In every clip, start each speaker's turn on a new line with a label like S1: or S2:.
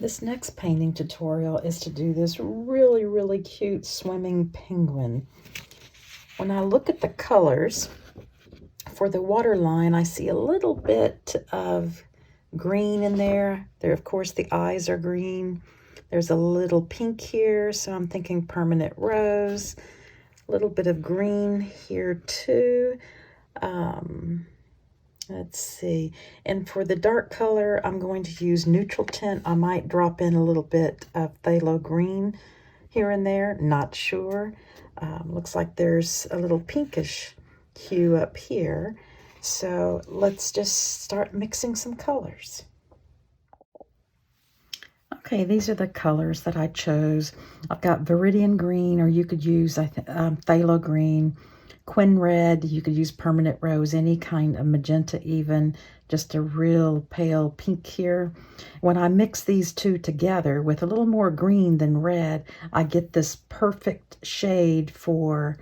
S1: This next painting tutorial is to do this really, really cute swimming penguin. When I look at the colors for the waterline, I see a little bit of green in there. Of course, the eyes are green. There's a little pink here, so I'm thinking permanent rose. A little bit of green here too. Let's see. And for the dark color, I'm going to use neutral tint. I might drop in a little bit of phthalo green here and there. Not sure. Looks like there's a little pinkish hue up here. So let's just start mixing some colors. Okay, these are the colors that I chose. I've got Viridian green, or you could use phthalo green. Quin red, you could use permanent rose, any kind of magenta even, just a real pale pink here. When I mix these two together with a little more green than red, I get this perfect shade for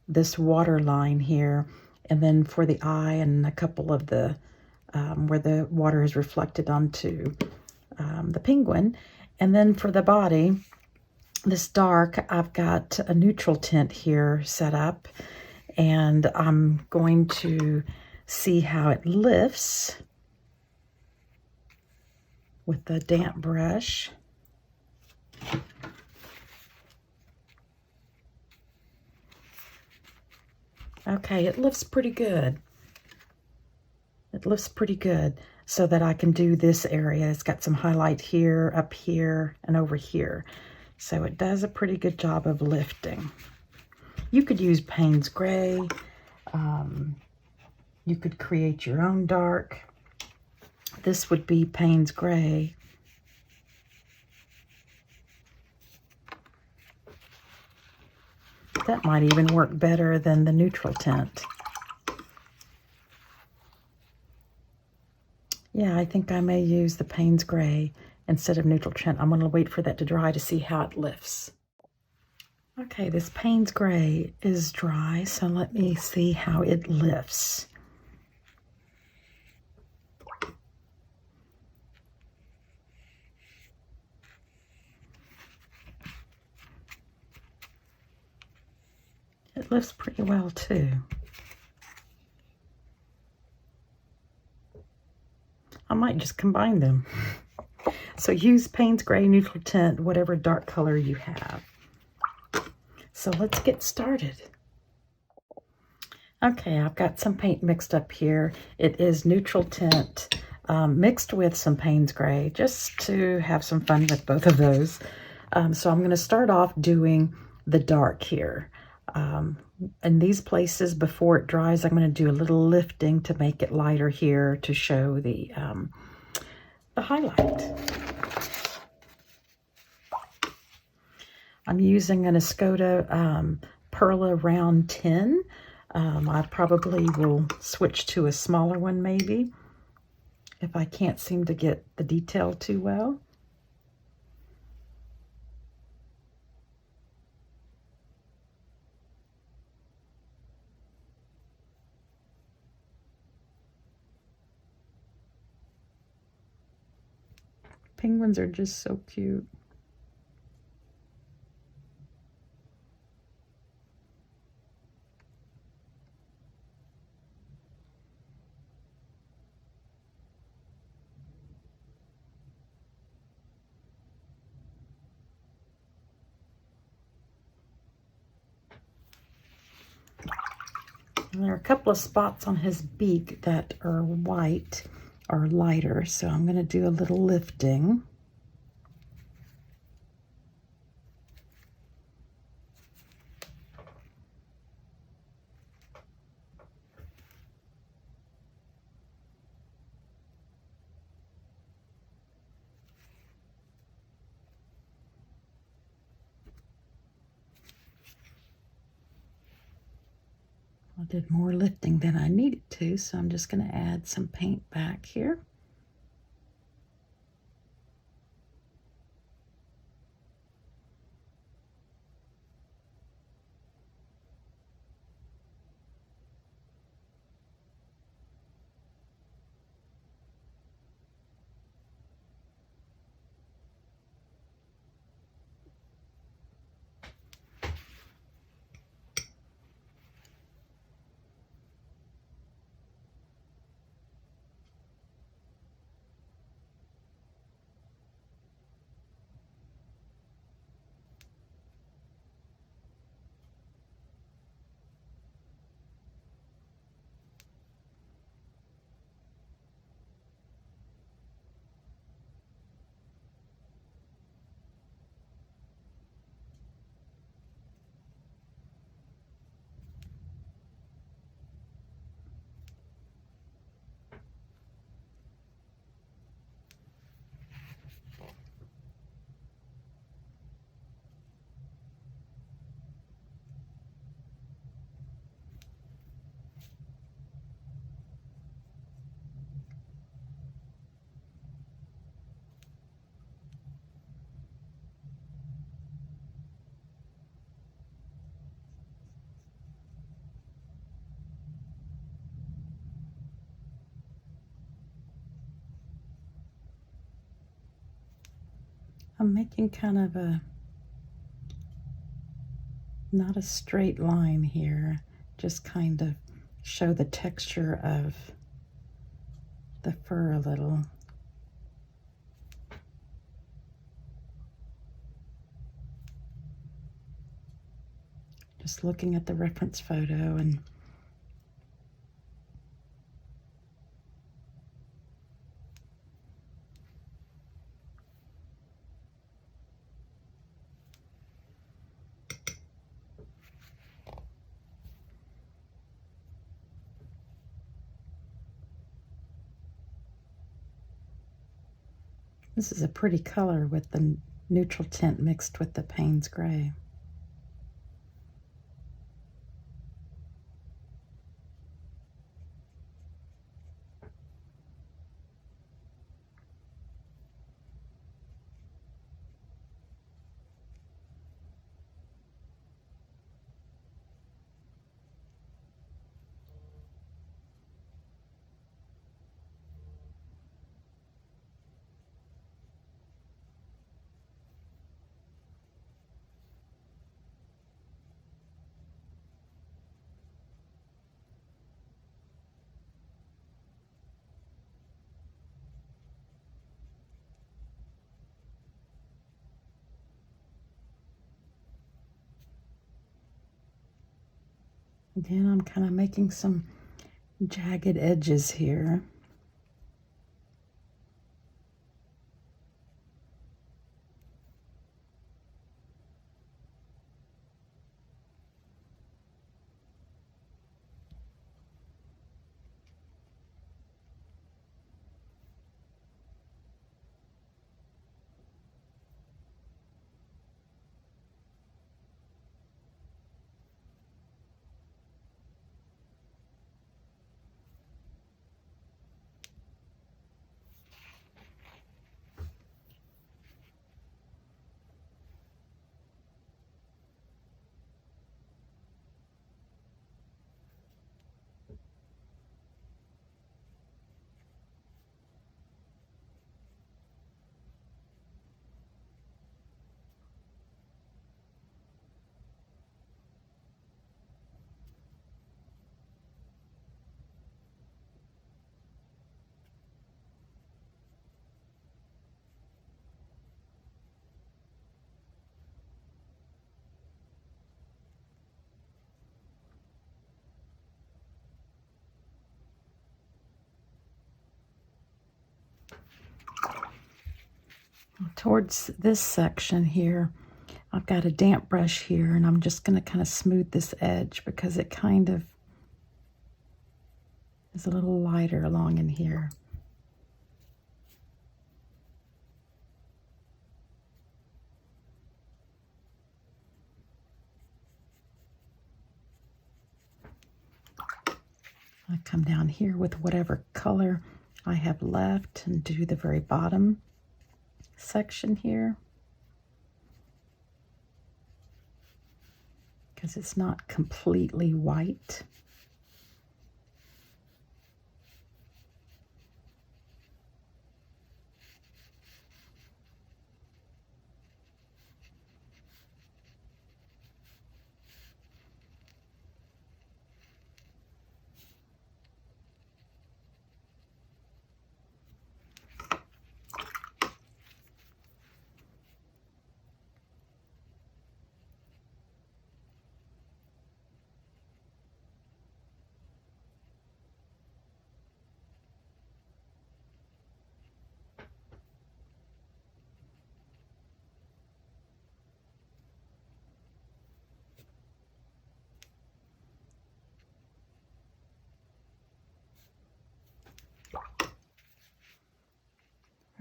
S1: this waterline here. And then for the eye and a couple of the, where the water is reflected onto the penguin. And then for the body, this dark, I've got a neutral tint here set up. And I'm going to see how it lifts with the damp brush. Okay, it lifts pretty good. It lifts pretty good so that I can do this area. It's got some highlight here, up here, and over here. So it does a pretty good job of lifting. You could use Payne's Gray. You could create your own dark. This would be Payne's Gray. That might even work better than the neutral tint. Yeah, I think I may use the Payne's Gray instead of neutral tint. I'm going to wait for that to dry to see how it lifts. Okay, this Payne's Gray is dry, so let me see how it lifts. It lifts pretty well too. I might just combine them. So use Payne's Gray, neutral tint, whatever dark color you have. So let's get started. Okay, I've got some paint mixed up here. It is neutral tint mixed with some Payne's Gray, just to have some fun with both of those. So I'm going to start off doing the dark here. In these places, before it dries, I'm going to do a little lifting to make it lighter here to show the highlight. I'm using an Escoda Perla Round 10. I probably will switch to a smaller one maybe if I can't seem to get the detail too well. Penguins are just so cute. And there are a couple of spots on his beak that are white or lighter, so I'm going to do a little lifting. I did more lifting than I needed to, so I'm just going to add some paint back here. I'm making kind of a, not a straight line here, just kind of show the texture of the fur a little. Just looking at the reference photo and this is a pretty color with the neutral tint mixed with the Payne's gray. Again, I'm kind of making some jagged edges here. Towards this section here, I've got a damp brush here, and I'm just going to kind of smooth this edge because it kind of is a little lighter along in here. I come down here with whatever color I have left and do the very bottom section here, because it's not completely white.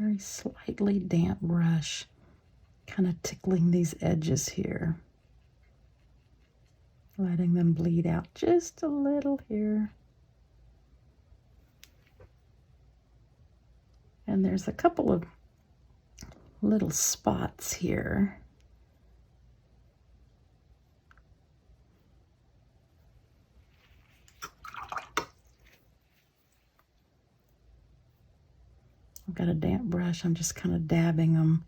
S1: Very slightly damp brush, kind of tickling these edges here, letting them bleed out just a little here. And there's a couple of little spots here. I've got a damp brush, I'm just kind of dabbing them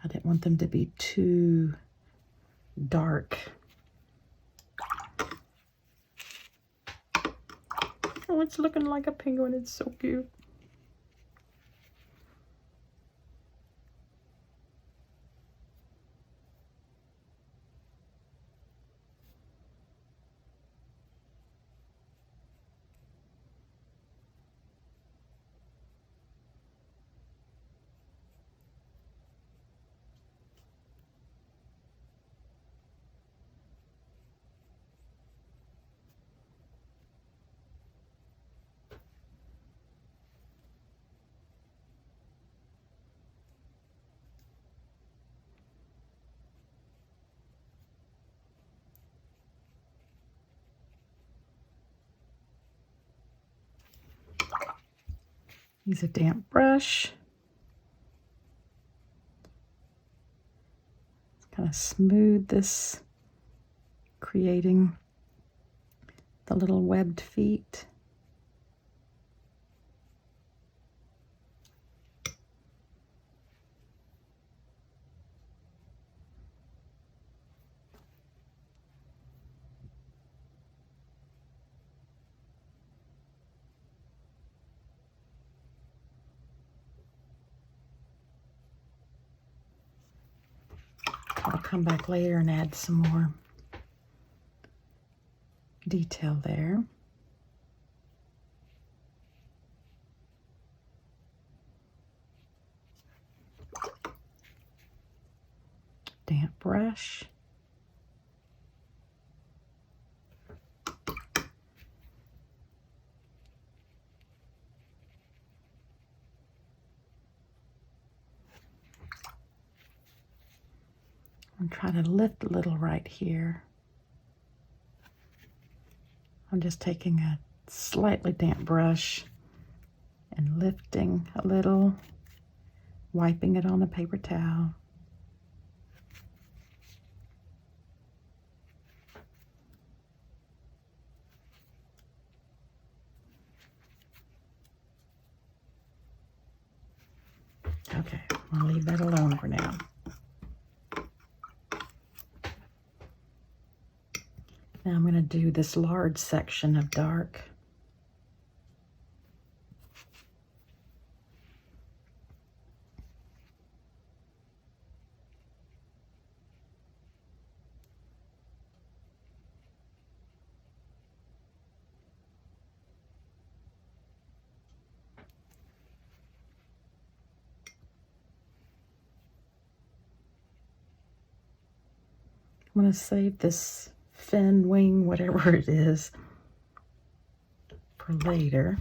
S1: I didn't want them to be too dark. Oh, it's looking like a penguin. It's so cute. Use a damp brush. Kind of smooth this, creating the little webbed feet. I'll come back later and add some more detail there. Damp brush. I'm trying to lift a little right here. I'm just taking a slightly damp brush and lifting a little, wiping it on a paper towel. Okay, I'll leave that alone for now. Now I'm going to do this large section of dark. I'm going to save this fin, wing, whatever it is, for later.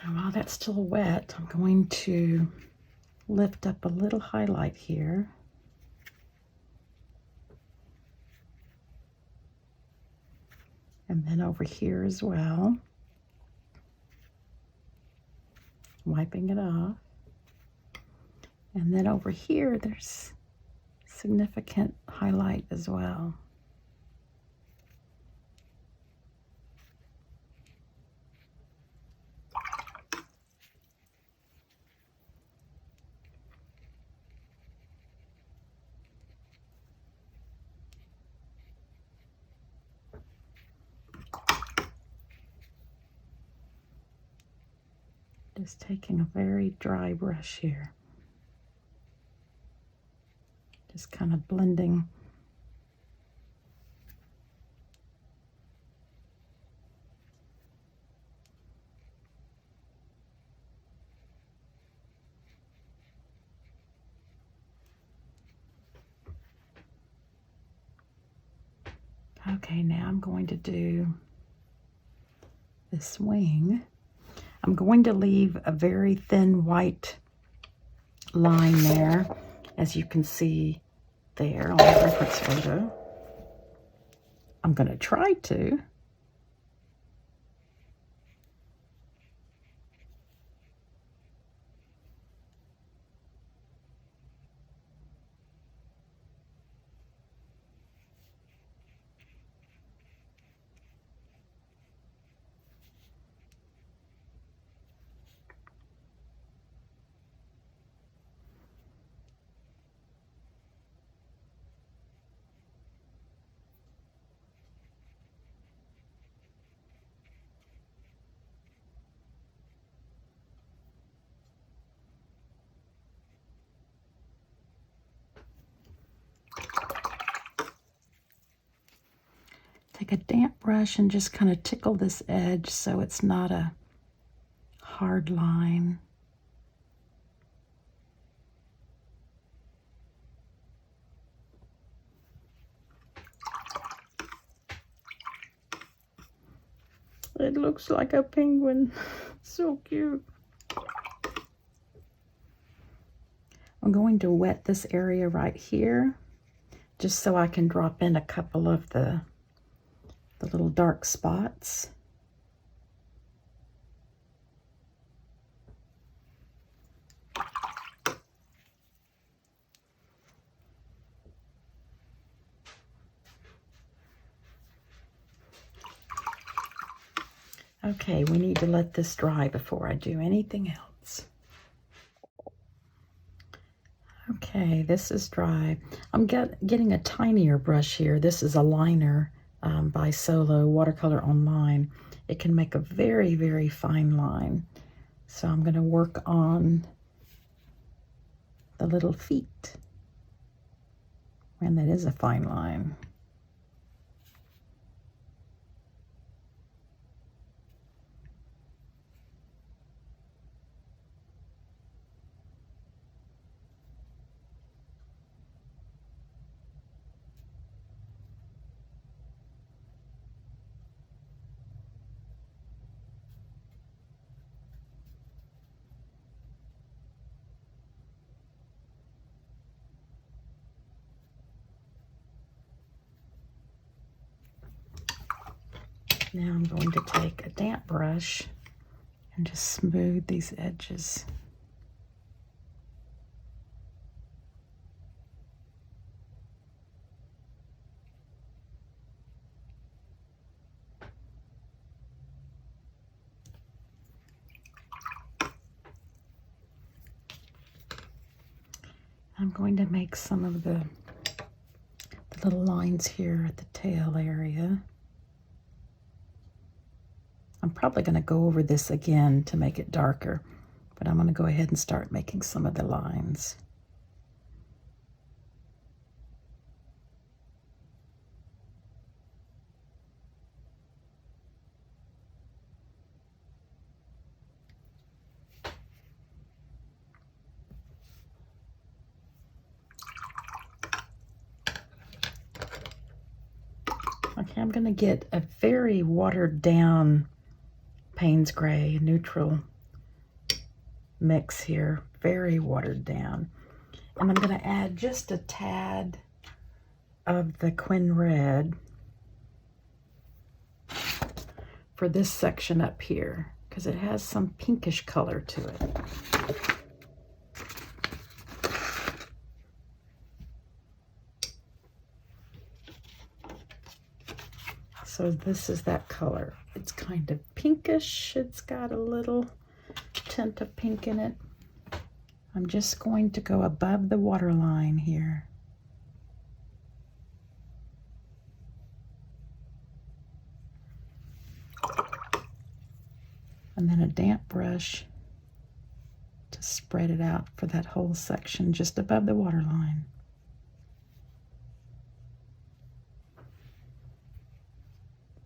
S1: And while that's still wet, I'm going to lift up a little highlight here. over here as well. Wiping it off. And then over here, there's significant highlight as well. Just taking a very dry brush here. Just kind of blending. Okay, now I'm going to do this wing. I'm going to leave a very thin white line there, as you can see there on the reference photo. I'm going to try to. Take a damp brush and just kind of tickle this edge so it's not a hard line. It looks like a penguin. So cute. I'm going to wet this area right here, just so I can drop in a couple of the little dark spots. Okay, we need to let this dry before I do anything else. Okay, this is dry. I'm getting a tinier brush here. This is a liner by Solo, Watercolor Online. It can make a very, very fine line. So I'm going to work on the little feet. And that is a fine line. Now I'm going to take a damp brush and just smooth these edges. I'm going to make some of the little lines here at the tail area. I'm probably going to go over this again to make it darker, but I'm going to go ahead and start making some of the lines. Okay, I'm going to get a very watered down Payne's Gray neutral mix here, very watered down. And I'm going to add just a tad of the Quinn Red. for this section up here because it has some pinkish color to it. So this is that color. It's kind of pinkish. It's got a little tint of pink in it. I'm just going to go above the waterline here. And then a damp brush to spread it out for that whole section just above the waterline.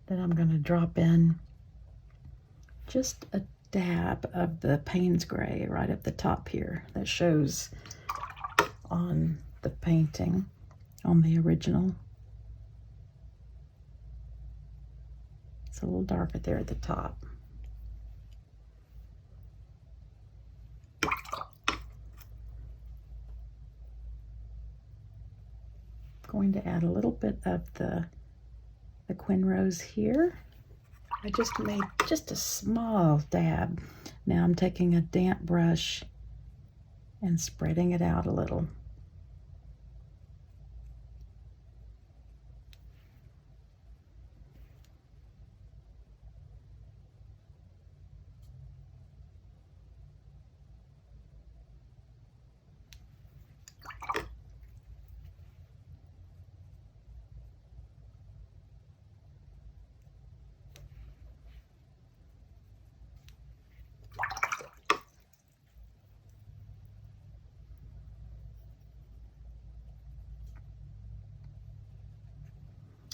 S1: Then I'm going to drop in just a dab of the Payne's Gray right at the top here that shows on the painting, on the original. It's a little darker there at the top. Going to add a little bit of the Quin Rose here. I just made just a small dab. Now I'm taking a damp brush and spreading it out a little.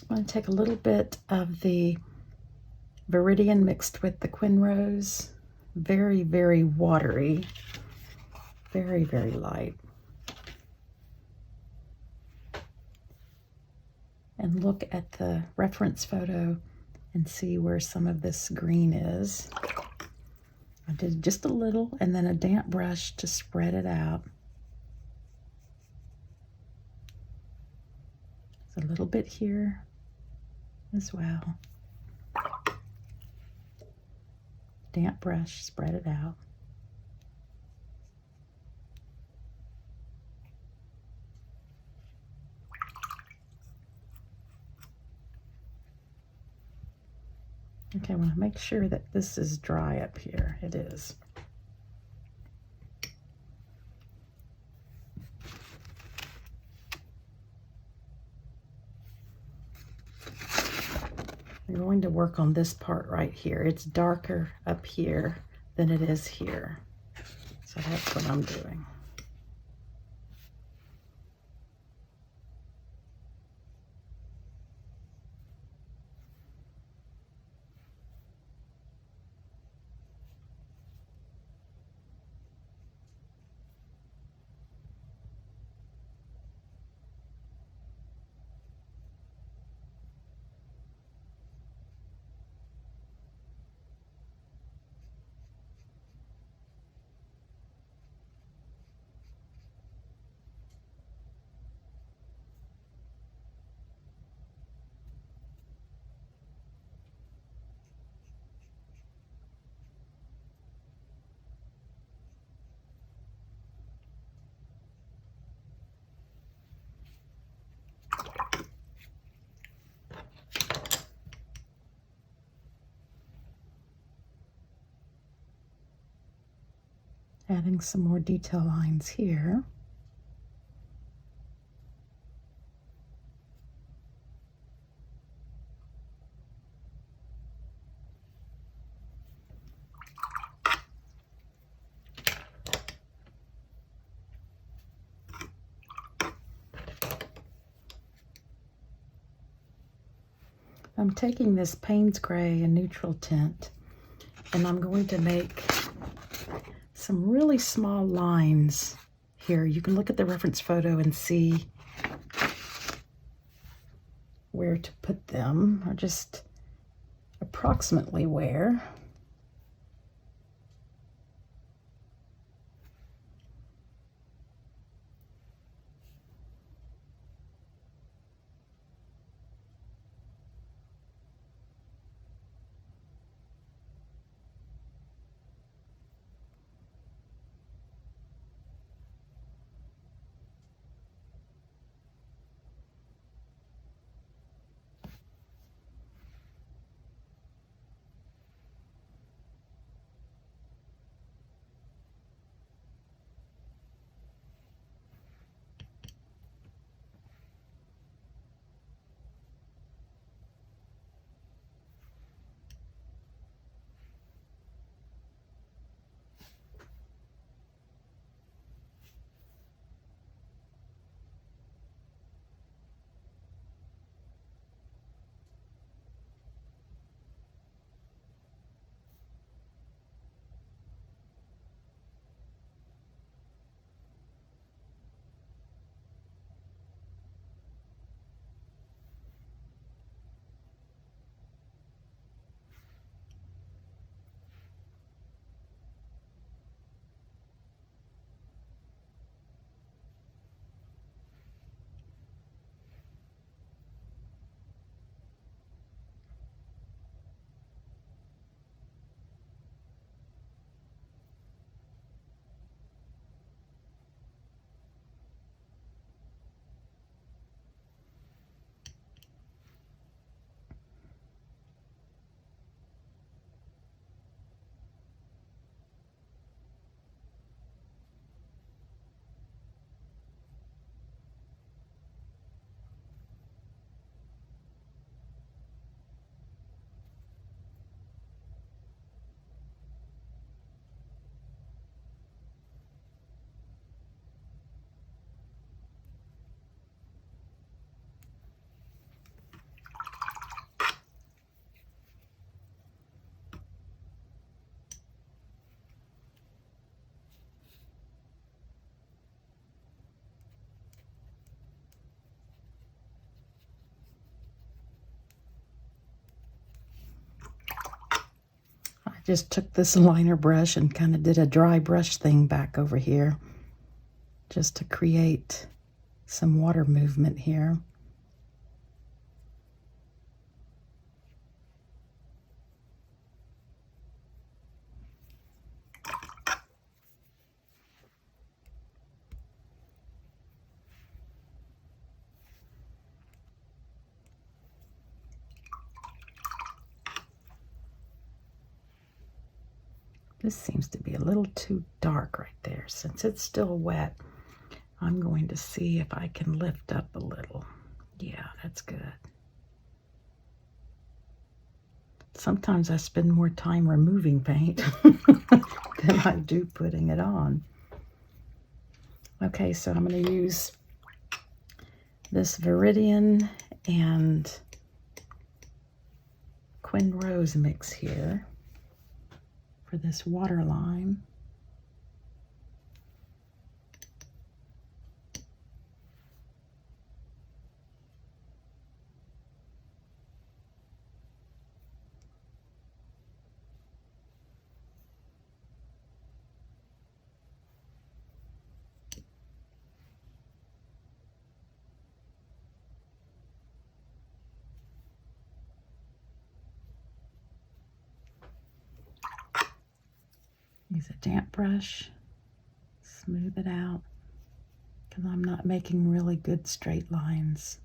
S1: I'm going to take a little bit of the Viridian mixed with the Quin Rose. Very, very watery. Very, very light. And look at the reference photo and see where some of this green is. I did just a little and then a damp brush to spread it out. There's a little bit here as well. Damp brush, spread it out. Okay, I want to make sure that this is dry up here. It is. I'm going to work on this part right here. It's darker up here than it is here. So that's what I'm doing. Adding some more detail lines here. I'm taking this Payne's Gray, a neutral tint, and I'm going to make some really small lines here. You can look at the reference photo and see where to put them, or just approximately where. just took this liner brush and kind of did a dry brush thing back over here just to create some water movement here. This seems to be a little too dark right there. Since it's still wet, I'm going to see if I can lift up a little. Yeah, that's good. Sometimes I spend more time removing paint than I do putting it on. Okay, so I'm going to use this Viridian and Quin Rose mix here for this waterline. Use a damp brush, smooth it out, because I'm not making really good straight lines.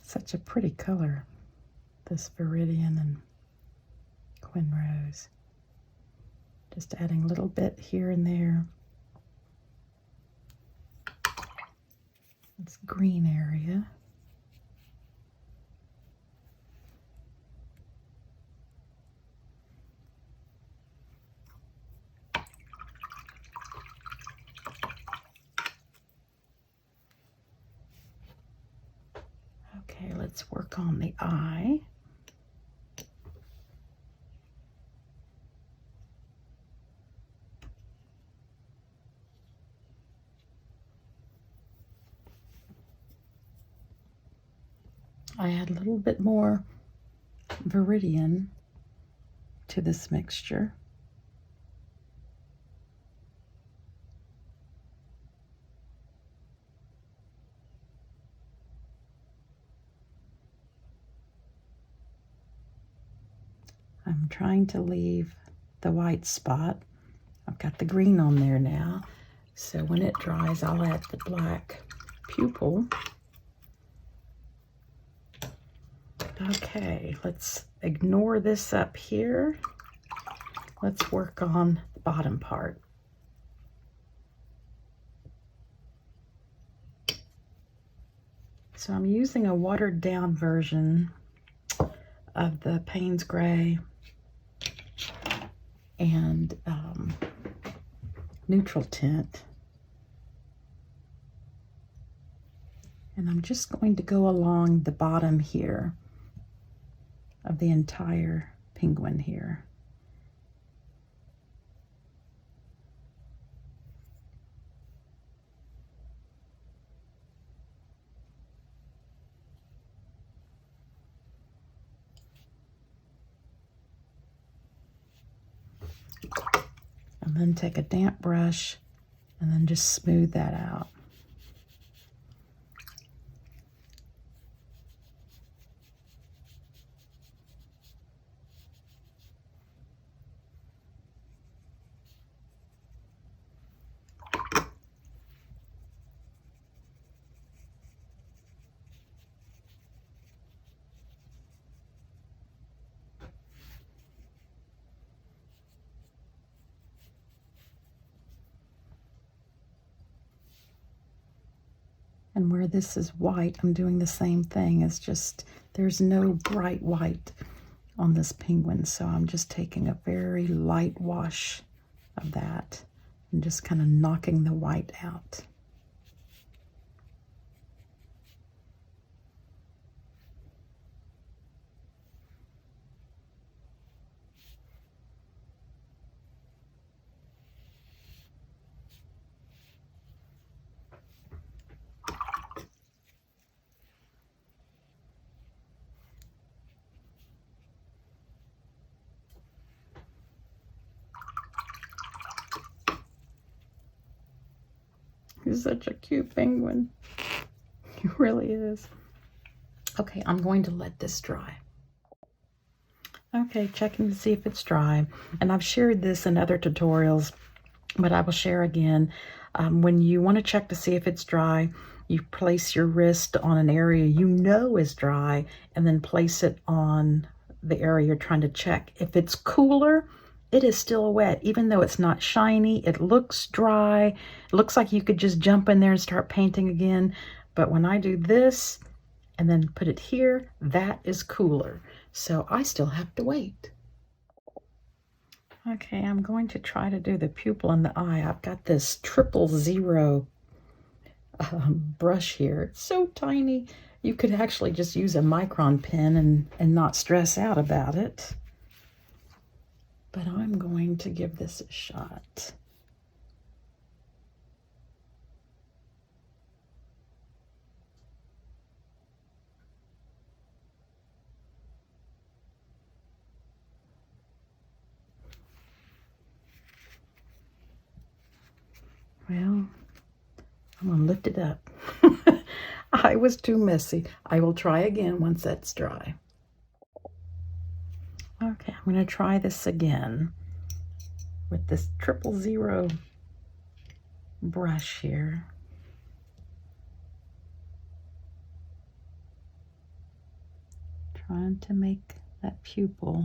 S1: Such a pretty color, this Viridian and Quin Rose. Just adding a little bit here and there. This green area. Okay, let's work on the eye. I add a little bit more Viridian to this mixture. I'm trying to leave the white spot. I've got the green on there now, so when it dries, I'll add the black pupil. Okay, let's ignore this up here. Let's work on the bottom part. So I'm using a watered down version of the Payne's Gray and neutral tint. And I'm just going to go along the bottom here of the entire penguin here. And then take a damp brush and then just smooth that out. And where this is white, I'm doing the same thing. It's just, there's no bright white on this penguin. So I'm just taking a very light wash of that and just kind of knocking the white out. He's such a cute penguin. He really is. Okay, I'm going to let this dry. Okay, checking to see if it's dry. And I've shared this in other tutorials, but I will share again. When you want to check to see if it's dry, you place your wrist on an area you know is dry, and then place it on the area you're trying to check. If it's cooler, it is still wet. Even though it's not shiny, it looks dry. It looks like you could just jump in there and start painting again. But when I do this and then put it here, that is cooler. So I still have to wait. Okay, I'm going to try to do the pupil in the eye. I've got this 000 brush here. It's so tiny. You could actually just use a micron pen and not stress out about it. But I'm going to give this a shot. Well, I'm going to lift it up. I was too messy. I will try again once that's dry. Okay, I'm going to try this again with this 000 brush here. Trying to make that pupil.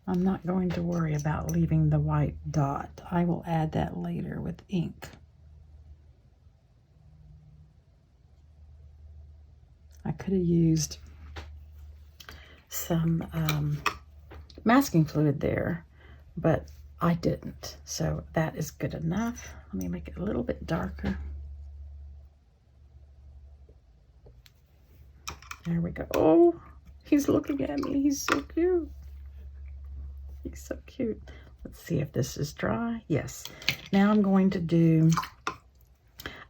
S1: I'm not going to worry about leaving the white dot. I will add that later with ink. I could have used some masking fluid there, but I didn't. So that is good enough. Let me make it a little bit darker. There we go. Oh, he's looking at me. He's so cute. He's so cute. Let's see if this is dry. Yes. Now I'm going to do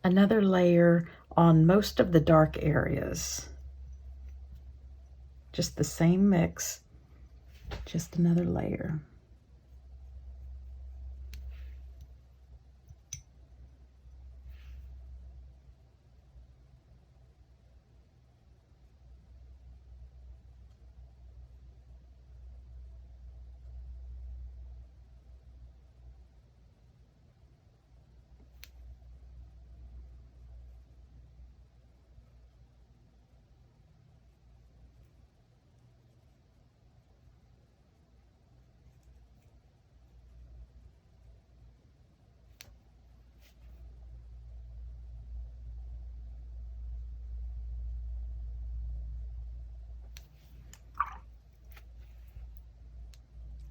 S1: another layer on most of the dark areas. Just the same mix, just another layer.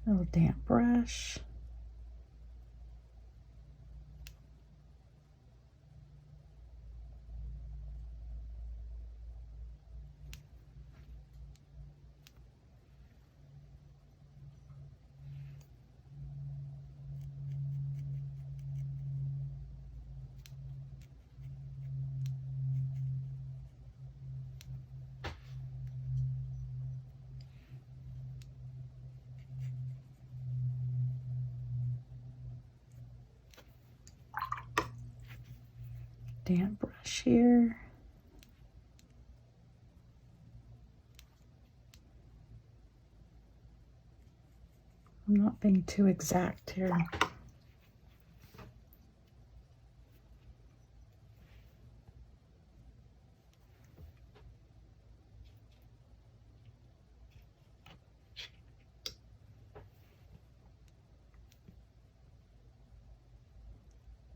S1: Little damp brush. Damp brush here. I'm not being too exact here.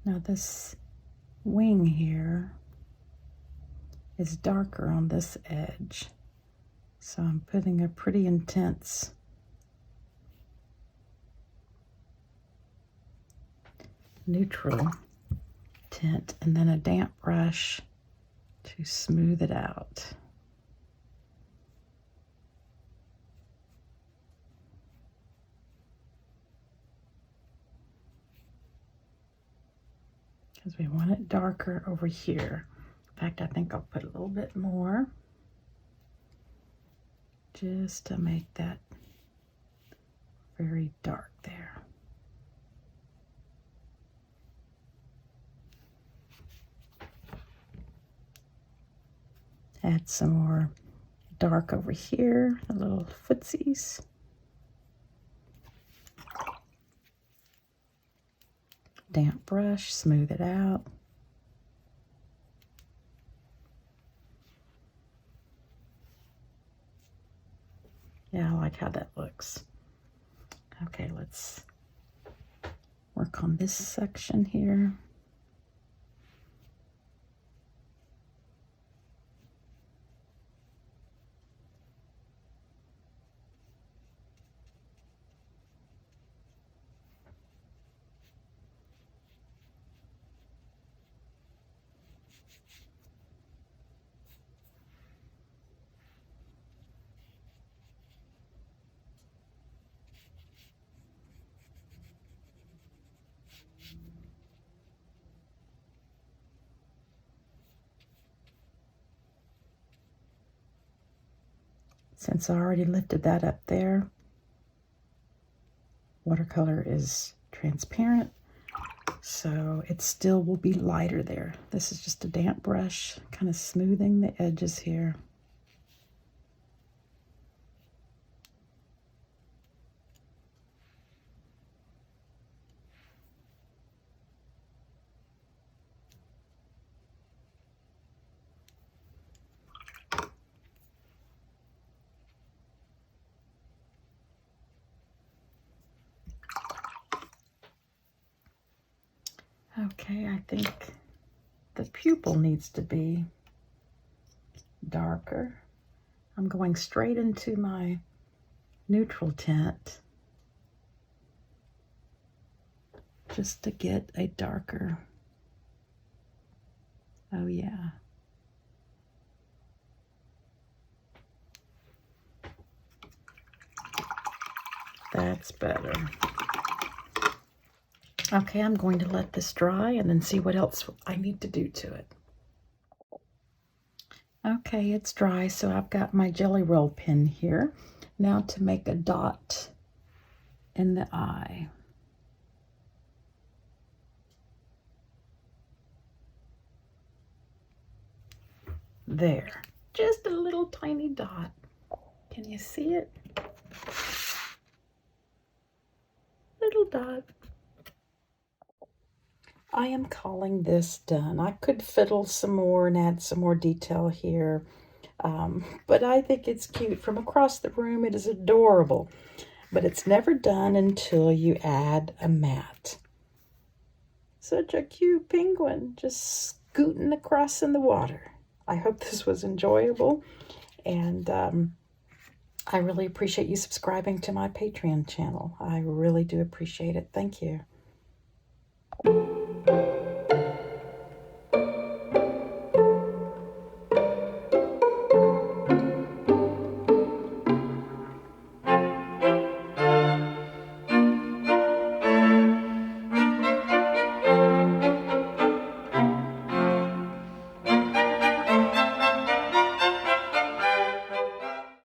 S1: Now this wing here is darker on this edge. So I'm putting a pretty intense neutral tint and then a damp brush to smooth it out. Because we want it darker over here. In fact, I think I'll put a little bit more just to make that very dark there. Add some more dark over here, the little footsies. Damp brush, smooth it out. Yeah, I like how that looks. Okay, let's work on this section here. Since I already lifted that up there, watercolor is transparent, so it still will be lighter there. This is just a damp brush, kind of smoothing the edges here. Okay, I think the pupil needs to be darker. I'm going straight into my neutral tint just to get a darker, oh yeah. That's better. Okay, I'm going to let this dry and then see what else I need to do to it. Okay, it's dry, so I've got my Jelly Roll pen here. Now to make a dot in the eye. There, just a little tiny dot. Can you see it? Little dot. I am calling this done. I could fiddle some more and add some more detail here, but I think it's cute. From across the room, it is adorable, but it's never done until you add a mat. Such a cute penguin, just scooting across in the water. I hope this was enjoyable, and I really appreciate you subscribing to my Patreon channel. I really do appreciate it. Thank you.